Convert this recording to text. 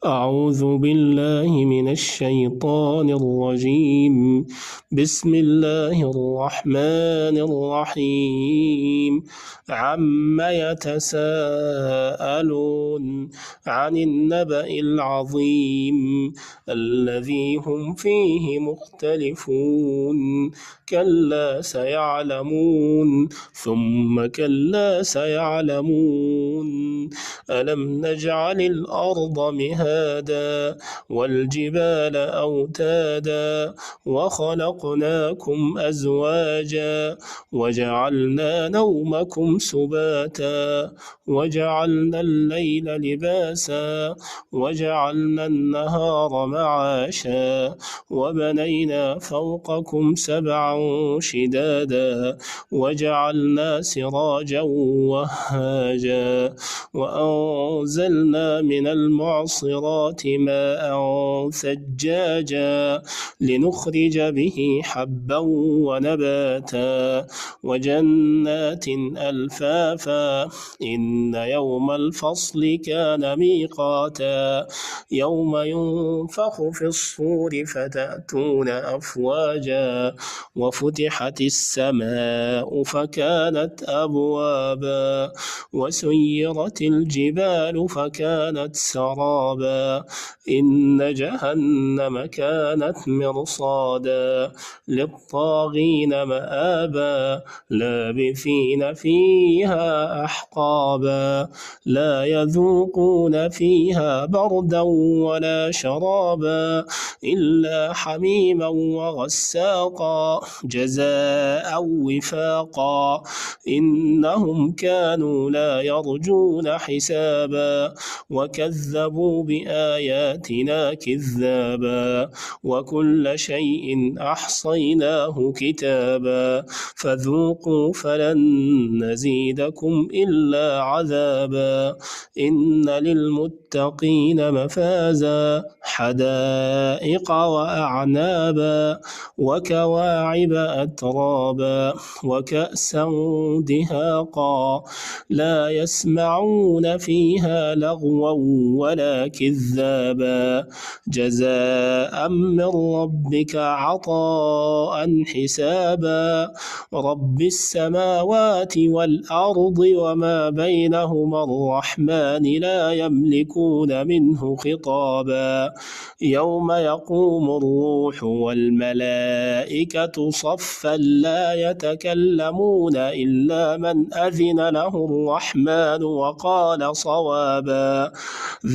أعوذ بالله من الشيطان الرجيم. بسم الله الرحمن الرحيم. عم يتساءلون عن النبأ العظيم الذي هم فيه مختلفون. كلا سيعلمون ثم كلا سيعلمون. ألم نجعل الأرض مهادا والجبال أوتادا وخلقناكم أزواجا وجعلنا نومكم سباتا وجعلنا الليل لباسا وجعلنا النهار معاشا وبنينا فوقكم سبعا شدادا وجعلنا سراجا وهاجا وأنزلنا من المعصرات ماء ثجاجا لنخرج به حبا ونباتا وجنات ألفافا. إن يوم الفصل كان ميقاتا يوم ينفخ في الصور فتأتون أفواجا وفتحت السماء فكانت أبوابا وسيرت الجبال فكانت سرابا. إن جهنم كانت مرصادا للطاغين مآبا لابثين فيها أحقابا لا يذوقون فيها بردا ولا شرابا إلا حميما وغساقا جزاء وفاقا. إنهم كانوا لا يرجون حسابا وكذبوا بآياتنا كذابا وكل شيء أحصيناه كتابا فذوقوا فلن نزيدكم إلا عذابا. إن للمتقين مفازا حدائق وأعنابا وكواعب أترابا وكأسا دهاقا لا يسمعون فيها لغوا ولا كذابا جزاء من ربك عطاء حسابا. رب السماوات والأرض وما بينهما الرحمن لا يملكون منه خطابا. يوم يقوم الروح والملائكة صفا لا يتكلمون إلا من أذن له الرحمن وقال صوابا.